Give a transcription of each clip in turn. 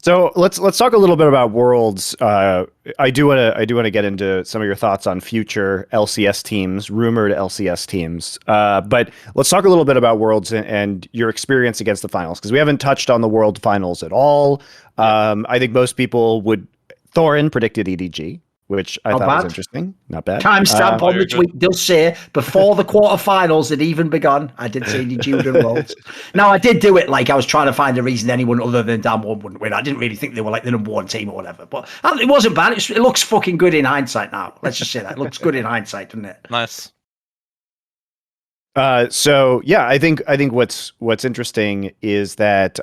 So let's talk a little bit about Worlds. I do want to get into some of your thoughts on future LCS teams, rumored LCS teams. But let's talk a little bit about Worlds and your experience against the finals, because we haven't touched on the World Finals at all. Yeah, I think most people would. Thorin predicted EDG, which I Not thought was bad. interesting. Not bad. Timestamp on very the good. tweet does say before the quarterfinals had even begun, I did say EDG would win Worlds. Now I did do it like I was trying to find a reason anyone other than Damwon wouldn't win. I didn't really think they were like the number one team or whatever, but it wasn't bad. It looks fucking good in hindsight now. Let's just say that it looks good in hindsight, doesn't it? Nice. So yeah, I think what's interesting is that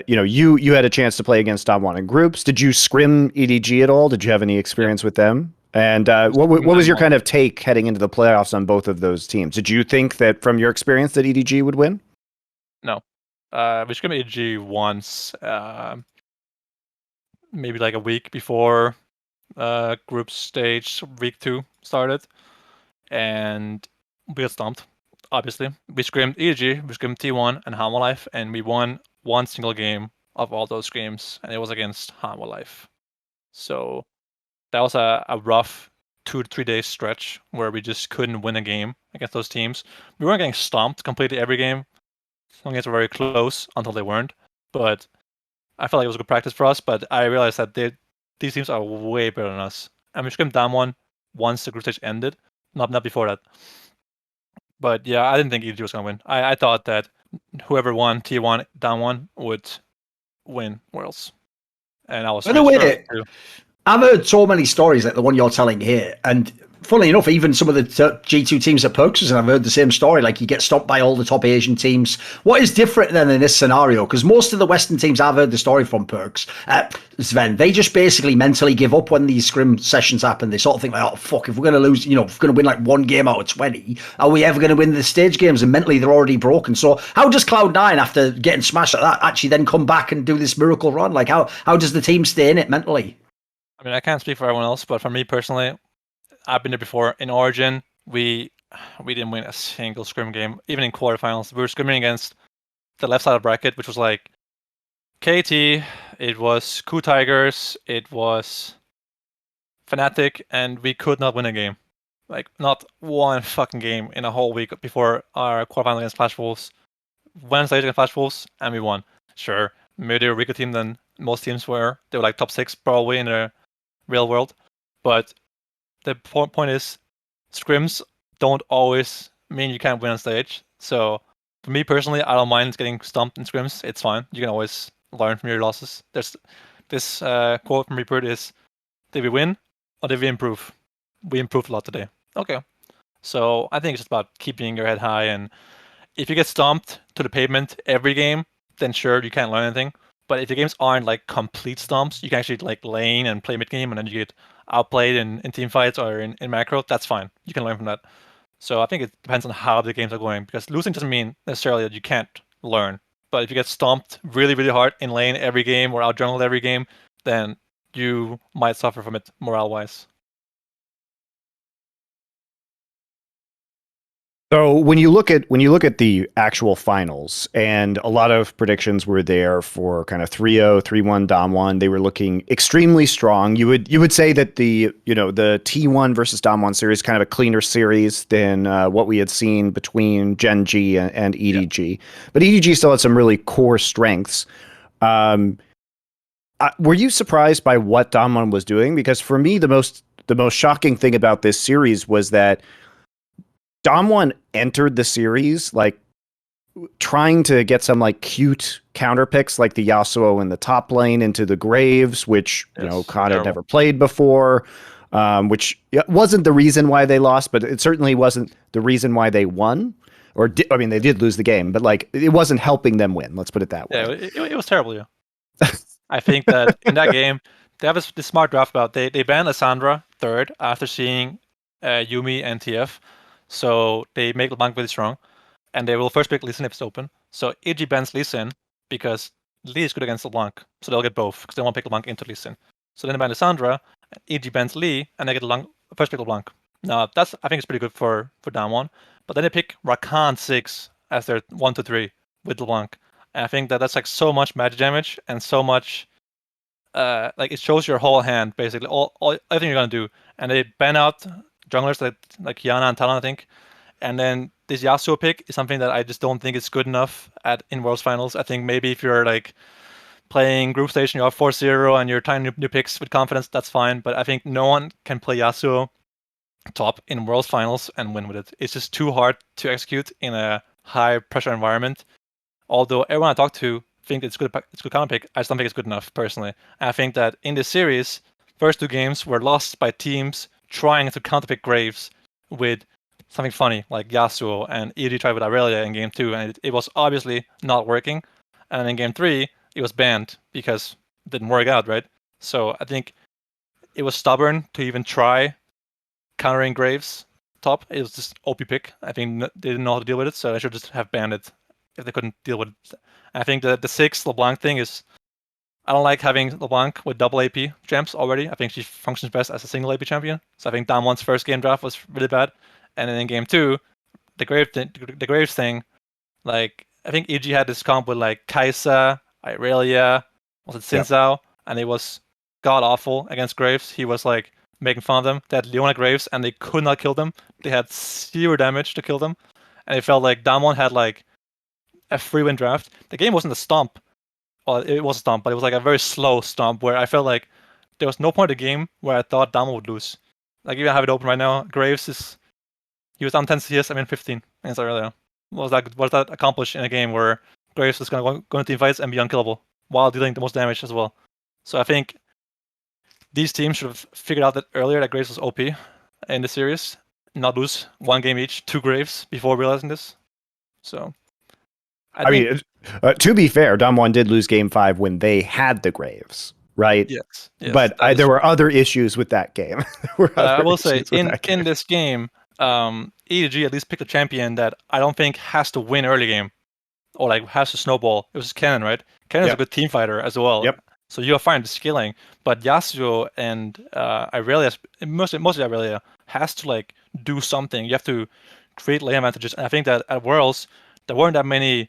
you had a chance to play against Damwon in groups. Did you scrim EDG at all? Did you have any experience with them? And what was your kind of take heading into the playoffs on both of those teams? Did you think that from your experience that EDG would win? No. We scrimmed EDG once, maybe like a week before group stage week 2 started, and we got stomped. Obviously, we scrimmed EDG, we scrimmed T1 and Life, and we won one single game of all those games, and it was against Life. So that was a rough 2 to 3 day stretch where we just couldn't win a game against those teams. We weren't getting stomped completely every game. Some games were very close until they weren't. But I felt like it was good practice for us. But I realized that these teams are way better than us. And we scrimmed Damwon once the group stage ended, not before that. But yeah, I didn't think EDG was gonna win. I thought that whoever won T1 Damwon would win Worlds, and I was. By the way, I've heard so many stories like the one you're telling here, and funnily enough, even some of the G2 teams at Perks, and I've heard the same story. Like you get stopped by all the top Asian teams. What is different then in this scenario? Because most of the Western teams I've heard the story from Perks, Zven, they just basically mentally give up when these scrim sessions happen. They sort of think like, oh fuck, if we're going to lose, if we're going to win like one game out of 20, are we ever going to win the stage games? And mentally they're already broken. So how does Cloud9, after getting smashed like that, actually then come back and do this miracle run? Like how does the team stay in it mentally? I mean, I can't speak for everyone else, but for me personally, I've been there before. In Origin, we didn't win a single scrim game, even in quarterfinals. We were scrimming against the left side of the bracket, which was like KT, it was Coup Tigers, it was Fnatic, and we could not win a game. Like, not one fucking game in a whole week before our quarterfinal against Flash Wolves. Wednesday against Flash Wolves, and we won. Sure, maybe they were a weaker team than most teams were. They were like top 6 probably in the real world. But the point is, scrims don't always mean you can't win on stage. So for me personally, I don't mind getting stumped in scrims. It's fine. You can always learn from your losses. There's this quote from Reaper is, did we win or did we improve? We improved a lot today. Okay. So I think it's just about keeping your head high, and if you get stomped to the pavement every game, then sure, you can't learn anything. But if the games aren't like complete stomps, you can actually like lane and play mid game, and then you get outplayed in team fights or in macro, that's fine. You can learn from that. So I think it depends on how the games are going, because losing doesn't mean necessarily that you can't learn. But if you get stomped really, really hard in lane every game or out jungled every game, then you might suffer from it morale-wise. So when you look at the actual finals, and a lot of predictions were there for kind of 3-0, 3-1 Damwon, they were looking extremely strong. You would say that the T1 versus Damwon series is kind of a cleaner series than what we had seen between Gen.G and EDG. Yeah. But EDG still had some really core strengths. Were you surprised by what Damwon was doing? Because for me, the most shocking thing about this series was that Damwon entered the series like trying to get some like cute counter picks like the Yasuo in the top lane into the Graves, which Khan had never played before, which wasn't the reason why they lost, but it certainly wasn't the reason why they won. I mean, they did lose the game, but like it wasn't helping them win. Let's put it that way. Yeah, it was terrible. Yeah. I think that in that game they have this smart draft about they banned Lissandra third after seeing Yuumi and TF. So they make LeBlanc really strong, and they will first pick Lee Sin if it's open. So EG bans Lee Sin because Lee is good against LeBlanc, so they'll get both because they won't pick LeBlanc into Lee Sin. So then they ban Lissandra, EG bans Lee, and they get first pick LeBlanc. Now I think it's pretty good for Damwon, but then they pick Rakan 6 as their 1-3 with LeBlanc. And I think that's like so much magic damage and so much like it shows your whole hand basically, all everything you're gonna do, and they ban out junglers like Yana and Talon, I think, and then this Yasuo pick is something that I just don't think is good enough in Worlds Finals. I think maybe if you're like playing group stage and you're up 4-0 and you're trying new picks with confidence, that's fine. But I think no one can play Yasuo top in Worlds Finals and win with it. It's just too hard to execute in a high pressure environment. Although everyone I talk to think it's good counter pick, I just don't think it's good enough personally. I think that in this series, first 2 games were lost by teams trying to counter pick Graves with something funny like Yasuo, and EDG tried with Irelia in game 2, and it was obviously not working. And in game 3, it was banned because it didn't work out, right? So I think it was stubborn to even try countering Graves top. It was just OP pick. I think they didn't know how to deal with it, so they should just have banned it if they couldn't deal with it. I think the 6 LeBlanc thing is, I don't like having LeBlanc with double AP champs already. I think she functions best as a single AP champion. So I think Damwon's first game draft was really bad. And then in game 2, the Graves thing, like I think EG had this comp with like Kai'Sa, Irelia, was it Xin Zhao, and it was god awful against Graves. He was like making fun of them. They had Leona Graves and they could not kill them. They had 0 damage to kill them. And it felt like Damwon had like a free win draft. The game wasn't a stomp. Well, it was a stomp, but it was like a very slow stomp where I felt like there was no point in the game where I thought Damwon would lose. Like even have it open right now, he was down 10 CS, I mean 15 against Irelia. What does that accomplish in a game where Graves is going to team fights and be unkillable while dealing the most damage as well? So I think these teams should have figured out that earlier that Graves was OP in the series, not lose 1 game each, 2 Graves before realizing this. So I mean, to be fair, Damwon did lose game 5 when they had the Graves, right? Yes. But there were other issues with that game. I will say, in this game, EDG at least picked a champion that I don't think has to win early game or like has to snowball. It was Kennen, right? Kennen's a good team fighter as well. Yep. So you're fine scaling, but Yasuo and Irelia, mostly Irelia, has to like do something. You have to create lane advantages. And I think that at Worlds, there weren't that many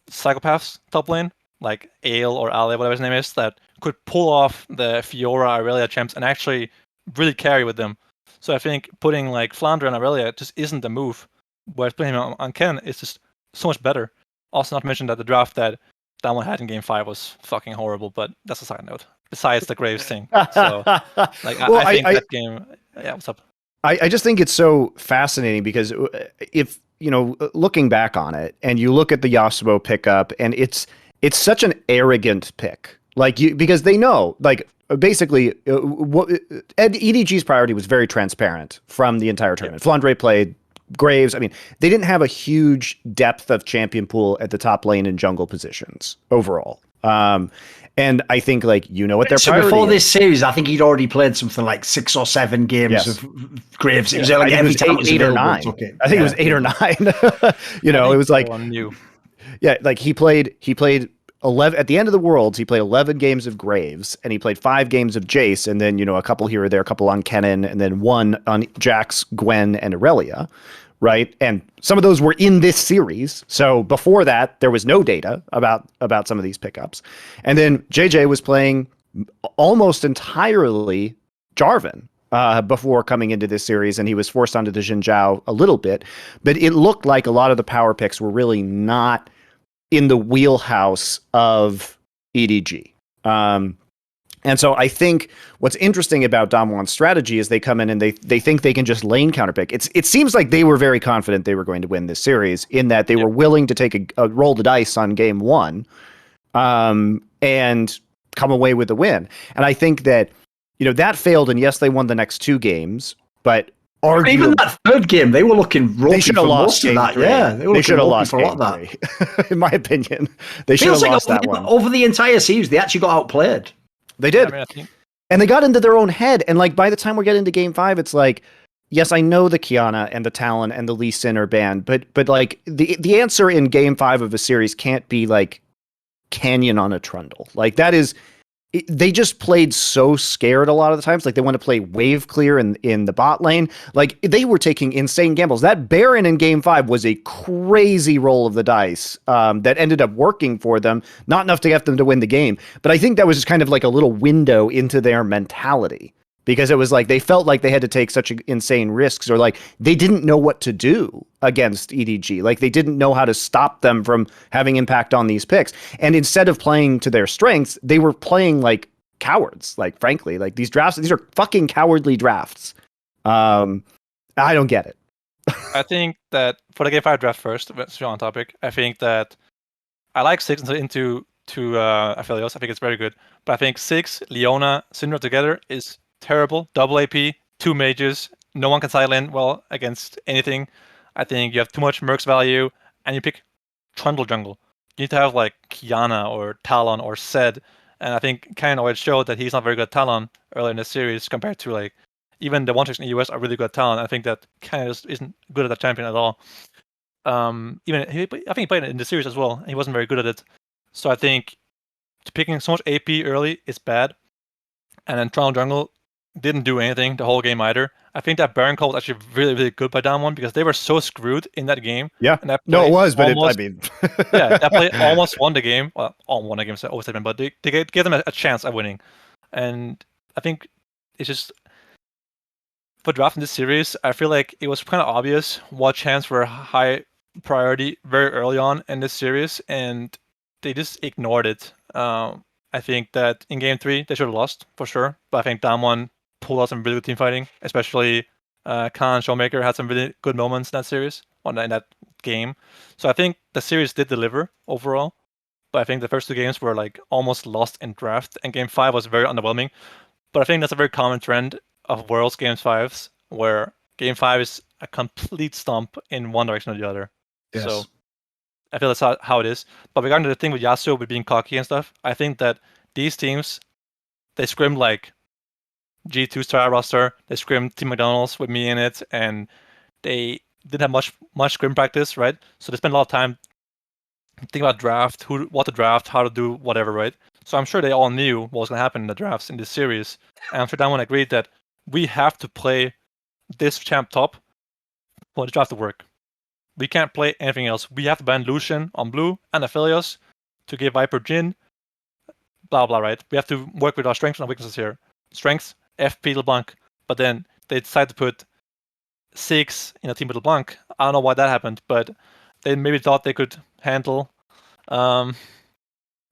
psychopaths top lane, like Ale or Ale, whatever his name is, that could pull off the Fiora Irelia champs and actually really carry with them. So I think putting like Flandre and Irelia just isn't the move. Whereas putting him on Ken is just so much better. Also, not to mention that the draft that Damwon had in game 5 was fucking horrible, but that's a side note. Besides the Graves thing. So like I think that game, yeah, what's up? I just think it's so fascinating because if, looking back on it and you look at the Yasuo pickup and it's such an arrogant pick. Because they know, basically, EDG's priority was very transparent from the entire tournament. Flandre played Graves. I mean, they didn't have a huge depth of champion pool at the top lane and jungle positions overall. And I think, what their priority before is. this series, I think he'd already played something like 6 or 7 games of Graves. It was like every time it was 8 or 9. I think it was 8 or 9. It was like new. Yeah, he played 11 at the end of the Worlds. He played 11 games of Graves, and he played 5 games of Jace, and then a couple here or there, a couple on Kennen, and then 1 on Jax, Gwen, and Irelia, right? And some of those were in this series. So before that, there was no data about some of these pickups, and then Jiejie was playing almost entirely Jarvan before coming into this series, and he was forced onto the Xin Zhao a little bit, but it looked like a lot of the power picks were really not in the wheelhouse of EDG. And so I think what's interesting about Damwon's strategy is they come in and they think they can just lane counterpick. It seems like they were very confident they were going to win this series in that they were willing to take a roll the dice on game 1 and come away with the win. And I think that, that failed, and yes, they won the next 2 games, but even that 3rd game, they were looking ropey for most of that. 3. Yeah, they should have lost for a lot of that. In my opinion, they should have lost that one. Over the entire series, they actually got outplayed. They did. I think... And they got into their own head. And by the time we get into game 5, it's like, yes, I know the Kiana and the Talon and the Lee Sin are banned, but the answer in game 5 of a series can't be Canyon on a trundle. That is they just played so scared a lot of the times. Like they want to play wave clear in the bot lane. Like they were taking insane gambles. That Baron in game 5 was a crazy roll of the dice that ended up working for them. Not enough to get them to win the game. But I think that was just kind of like a little window into their mentality. Because it was like they felt like they had to take such insane risks, or like they didn't know what to do against EDG. Like they didn't know how to stop them from having impact on these picks. And instead of playing to their strengths, they were playing like cowards. Like frankly, like these are fucking cowardly drafts. I don't get it. I think that for the game 5 draft first, let's on topic. I think that I like 6 into Aphelios. I think it's very good. But I think 6, Leona, Syndra together is terrible. Double AP, 2 mages. No one can Zilean well against anything. I think you have too much Mercs value, and you pick Trundle jungle. You need to have like Kiana or Talon or Zed. And I think Ken already showed that he's not very good at Talon earlier in the series compared to like even the one-tricks in the US are really good at Talon. I think that Ken just isn't good at that champion at all. I think he played it in the series as well, and he wasn't very good at it. So I think picking so much AP early is bad. And then Trundle jungle didn't do anything the whole game either. I think that Baron call was actually really, really good by Damwon because they were so screwed in that game. Yeah. And that No, it was, but almost, yeah, that play almost won the game. Well, won the game, so always but they gave them a chance at winning. And I think it's just for drafting this series, I feel like it was kind of obvious what champs were high priority very early on in this series, and they just ignored it. I think that in game 3 they should have lost for sure, but I think Damwon pulled out some really good team fighting, especially Khan Showmaker had some really good moments in that series, in that game. So I think the series did deliver overall, but I think the first 2 games were like almost lost in draft, and game 5 was very underwhelming. But I think that's a very common trend of Worlds game 5s, where game 5 is a complete stomp in one direction or the other. Yes. So I feel that's how it is. But regarding the thing with Yasuo with being cocky and stuff, I think that these teams, they scrimmed like G2 Star roster, they scrimmed Team McDonald's with me in it, and they didn't have much scrim practice, right? So they spent a lot of time thinking about draft, what to draft, how to do whatever, right? So I'm sure they all knew what was going to happen in the drafts in this series. And I'm sure Damwon agreed that we have to play this champ top for the draft to work. We can't play anything else. We have to ban Lucian on blue and Aphelios to give Viper Jhin. Blah, blah, right? We have to work with our strengths and our weaknesses here. Strengths, FP LeBlanc. But then they decided to put 6 in a team with LeBlanc. I don't know why that happened, but they maybe thought they could handle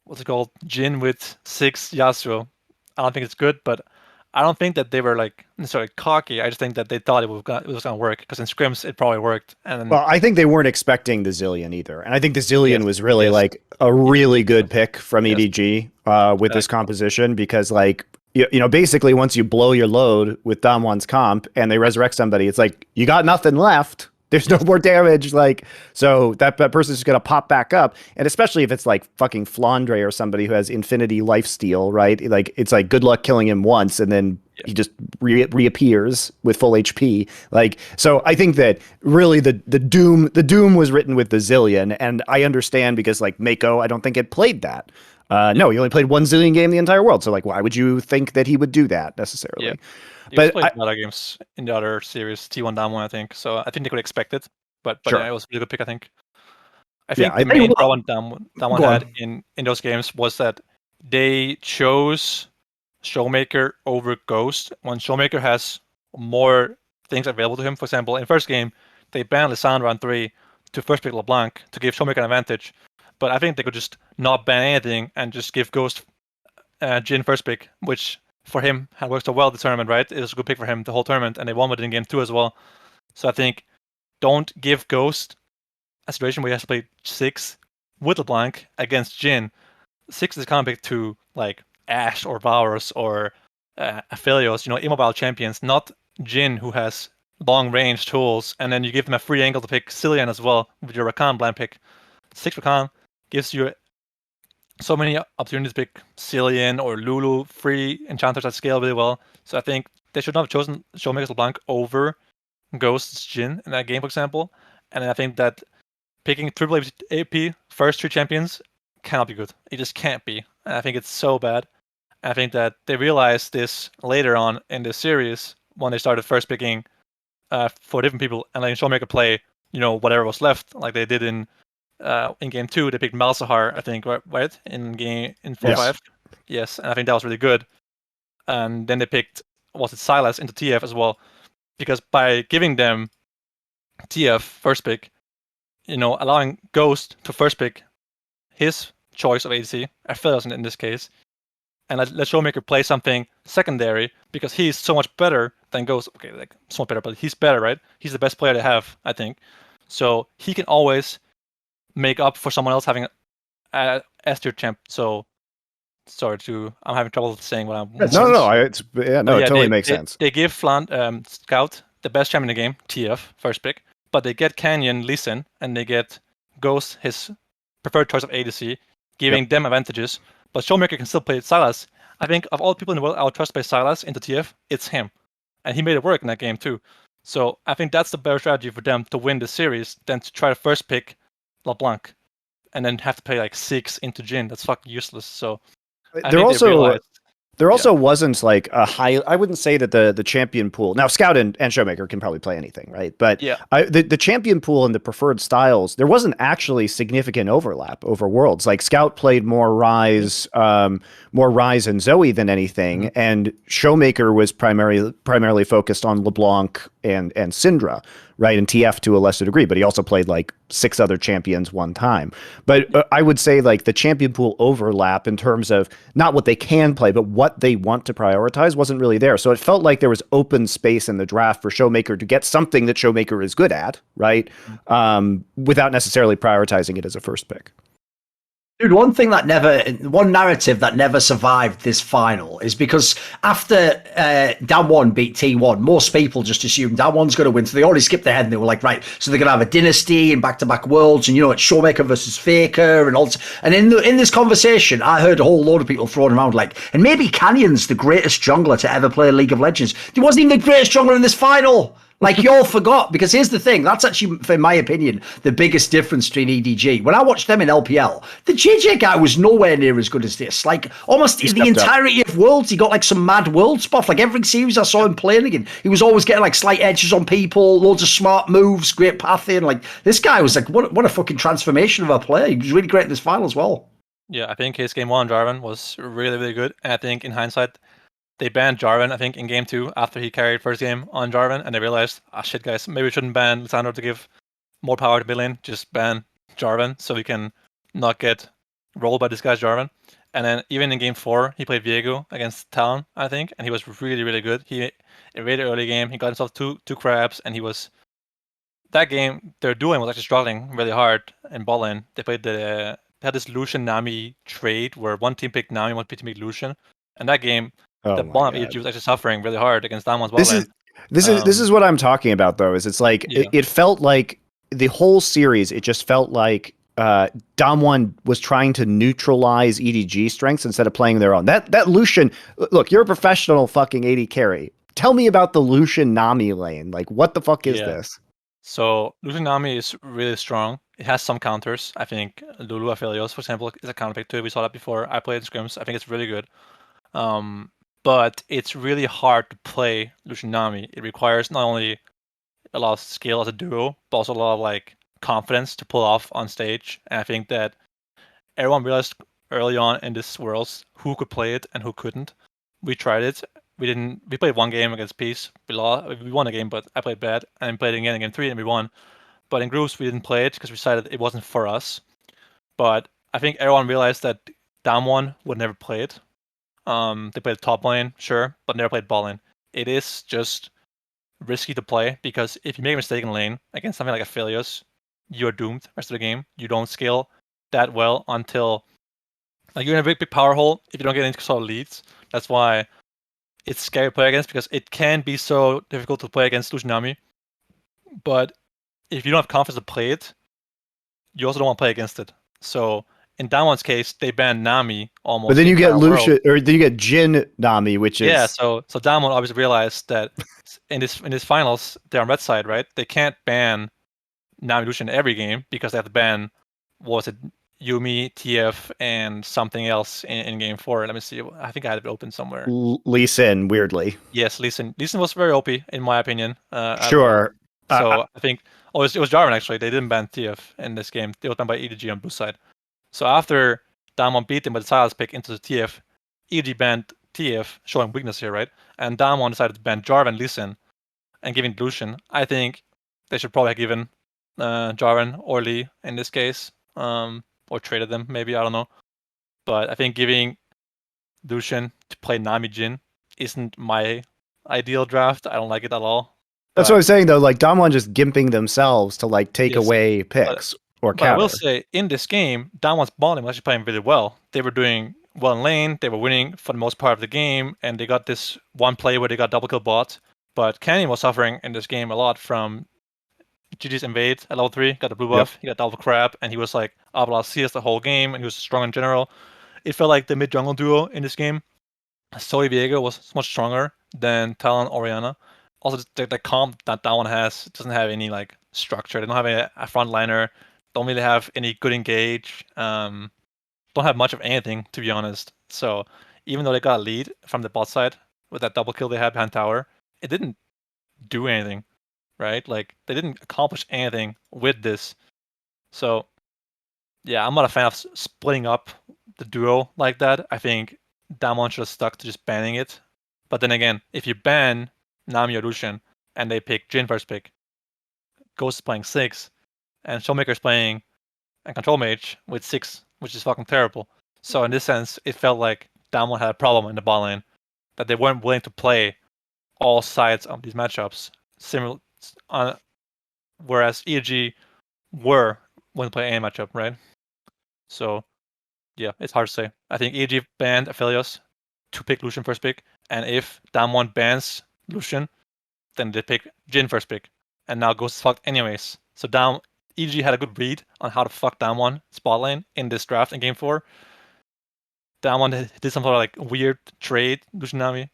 what's it called? Jhin with 6 Yasuo. I don't think it's good, but I don't think that they were like necessarily cocky. I just think that they thought it was going to work because in scrims it probably worked. And well, I think they weren't expecting the Zilean either, and I think the Zilean was really like a really good pick from EDG with this composition because like you know basically once you blow your load with Damwon's comp and they resurrect somebody, it's like you got nothing left. There's no more damage, like, so that person's just gonna pop back up, and especially if it's like fucking Flandre or somebody who has infinity lifesteal, right? Like, it's like good luck killing him once, and then he just reappears with full HP. Like, so I think that really the doom was written with the Zilean, and I understand because like Mako, I don't think had played that. No, he only played 1 Zilean game in the entire world, so like, why would you think that he would do that necessarily? Yeah. But played a lot of games in the other series, T1 Damwon, I think. So I think they could expect it. But sure. It was a really good pick, I think. I think the main problem Damwon had in those games was that they chose Showmaker over Ghost when Showmaker has more things available to him. For example, in first game, they banned Lissandra on 3 to first pick LeBlanc to give Showmaker an advantage. But I think they could just not ban anything and just give Ghost Jhin first pick, which for him had worked so well the tournament, right? It was a good pick for him the whole tournament, and they won with it in game 2 as well. So I think don't give Ghost a situation where he has to play 6 with LeBlanc against Jhin. 6 is kind of pick to like Ashe or Varus or Aphelios, you know, immobile champions, not Jhin who has long range tools, and then you give them a free angle to pick Zilean as well with your Rakan blind pick. 6 Rakan gives you so many opportunities to pick Zilean or Lulu, free enchanters that scale really well. So I think they should not have chosen Showmaker's LeBlanc over Ghost's Jhin in that game, for example. And I think that picking triple AP first 3 champions cannot be good. It just can't be. And I think it's so bad. I think that they realized this later on in the series when they started first picking for different people and letting Showmaker play, whatever was left, like they did in game 2. They picked Malzahar, I think, right? In 4-5. Yes, and I think that was really good. And then they picked, was it Sylas into TF as well? Because by giving them TF first pick, allowing Ghost to first pick his choice of ADC, Aphelios in this case, and let Showmaker play something secondary because he's so much better than Ghost. Okay, like so much better, but he's better, right? He's the best player they have, I think. So he can always make up for someone else having a S-tier champ. So I'm having trouble saying what I'm. It totally makes sense. They give Scout the best champion in the game, TF first pick, but they get Canyon Lee Sin and they get Ghost his preferred choice of ADC, giving them advantages. But Showmaker can still play Sylas. I think of all people in the world I would trust to play Sylas into TF, it's him. And he made it work in that game too. So I think that's the better strategy for them to win the series than to try to first pick LeBlanc and then have to play like 6 into Jhin. That's fucking useless. So there also wasn't like a high. I wouldn't say that the champion pool. Now Scout and Showmaker can probably play anything, right? But the champion pool and the preferred styles, there wasn't actually significant overlap over worlds. Like Scout played more Ryze and Zoe than anything, and Showmaker was primarily focused on LeBlanc and Syndra, right? And TF to a lesser degree, but he also played like 6 other champions one time. But I would say like the champion pool overlap in terms of not what they can play, but what they want to prioritize wasn't really there. So it felt like there was open space in the draft for Showmaker to get something that Showmaker is good at, right? Without necessarily prioritizing it as a first pick. Dude, one narrative that never survived this final is because after Damwon beat T1, most people just assumed Damwon's going to win. So they already skipped ahead and they were like, right, so they're going to have a dynasty and back-to-back worlds and, it's Showmaker versus Faker and all. And in this conversation, I heard a whole load of people throwing around like, and maybe Canyon's the greatest jungler to ever play League of Legends. He wasn't even the greatest jungler in this final. Like, you all forgot, because here's the thing. That's actually, in my opinion, the biggest difference between EDG. When I watched them in LPL, the Jiejie guy was nowhere near as good as this. Like, almost in the entirety of Worlds, he got, like, some mad world stuff. Like, every series I saw him playing again, he was always getting, like, slight edges on people, loads of smart moves, great pathing. Like, this guy was, like, what a fucking transformation of a player. He was really great in this final as well. Yeah, I think his game 1 Jarvan was really, really good. And I think, in hindsight, they banned Jarvan, I think, in game 2 after he carried first game on Jarvan, and they realized, shit, guys, maybe we shouldn't ban Lissandra to give more power to mid just ban Jarvan so we can not get rolled by this guy's Jarvan. And then even in game 4, he played Viego against Talon, I think, and he was really, really good. He invaded early game, he got himself two crabs, and he was... That game, their dueling was actually struggling really hard in bot lane. They had this Lucian Nami trade where one team picked Nami, one team picked Lucian, and that game... the bot of EDG was actually suffering really hard against Damwon's bot lane. This is what I'm talking about, though. Is it's like it felt like the whole series. It just felt like Damwon was trying to neutralize EDG strengths instead of playing their own. That Lucian, look, you're a professional fucking AD carry. Tell me about the Lucian Nami lane. Like, what the fuck is this? So Lucian Nami is really strong. It has some counters. I think Lulu Aphelios, for example, is a counter pick too. We saw that before. I played scrims. I think it's really good. But it's really hard to play Lucian Nami. It requires not only a lot of skill as a duo, but also a lot of like confidence to pull off on stage. And I think that everyone realized early on in this Worlds who could play it and who couldn't. We tried it. We played one game against Peace. We won a game, but I played bad. And played it again in game 3 and we won. But in groups we didn't play it because we decided it wasn't for us. But I think everyone realized that Damwon would never play it. They played top lane, sure, but never played bot lane. It is just risky to play because if you make a mistake in lane against something like Aphelios, you're doomed the rest of the game. You don't scale that well until you're in a big power hole if you don't get into sort of leads. That's why it's scary to play against because it can be so difficult to play against Lucian Nami. But if you don't have confidence to play it, you also don't want to play against it. So in Damwon's case, they banned Nami almost. But then you get Lucian, or then you get Jhin Nami, which is So Damwon obviously realized that in this finals, they're on red side, right? They can't ban Nami Lucian every game because they have to ban Yuumi, TF, and something else in game 4. Let me see. I think I had it open somewhere. Lee Sin, weirdly. Yes, Lee Sin. Lee Sin was very OP, in my opinion. Sure. So I think... Oh, it was Jarvan, actually. They didn't ban TF in this game. They were banned by EDG on blue side. So after Damwon beat them with the Silas pick into the TF, EDG banned TF, showing weakness here, right? And Damwon decided to ban Jarvan, Lee Sin, and giving Lucian. I think they should probably have given Jarvan or Lee in this case. Or traded them, maybe, I don't know. But I think giving Lucian to play Nami Jhin isn't my ideal draft. I don't like it at all. That's what I'm saying, though. Like, Damwon just gimping themselves to, like, take away picks or counter. But I will say, in this game, Damwon's bot lane was actually playing really well. They were doing well in lane. They were winning for the most part of the game. And they got this one play where they got double kill bot. But Canyon was suffering in this game a lot from Giejie's invade at level 3, got the blue buff, he got double crab, and he was like Abla CS the whole game, and he was strong in general. It felt like the mid jungle duo in this game. Zoe Viego was much stronger than Talon Oriana. Also, the comp that one has doesn't have any like structure. They don't have a frontliner. Don't really have any good engage. Don't have much of anything, to be honest. So even though they got a lead from the bot side with that double kill they had behind tower, it didn't do anything. Right? Like, they didn't accomplish anything with this. So, yeah, I'm not a fan of splitting up the duo like that. I think Damwon should have stuck to just banning it. But then again, if you ban Nami or Lucian, and they pick Jhin first pick, Ghost is playing 6, and Showmaker is playing a Control Mage with 6, which is fucking terrible. So in this sense, it felt like Damwon had a problem in the bot lane, that they weren't willing to play all sides of these matchups. Whereas EDG were when to play any matchup, right? So, yeah, it's hard to say. I think EDG banned Aphelios to pick Lucian first pick, and if Damwon bans Lucian, then they pick Jhin first pick, and now Ghost is fucked anyways. So EDG had a good read on how to fuck Damwon spot lane in this draft in game 4. Damwon did some sort of like weird trade, Lucian Nami,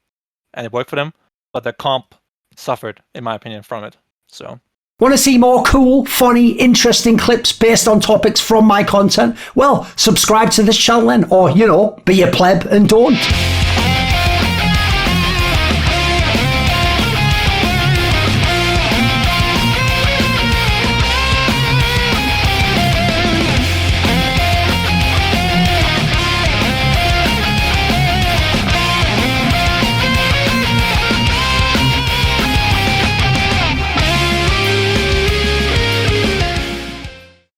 and it worked for them, but the comp suffered, in my opinion, from it. So, want to see more cool, funny, interesting clips based on topics from my content? Well, subscribe to this channel then, or, be a pleb and don't.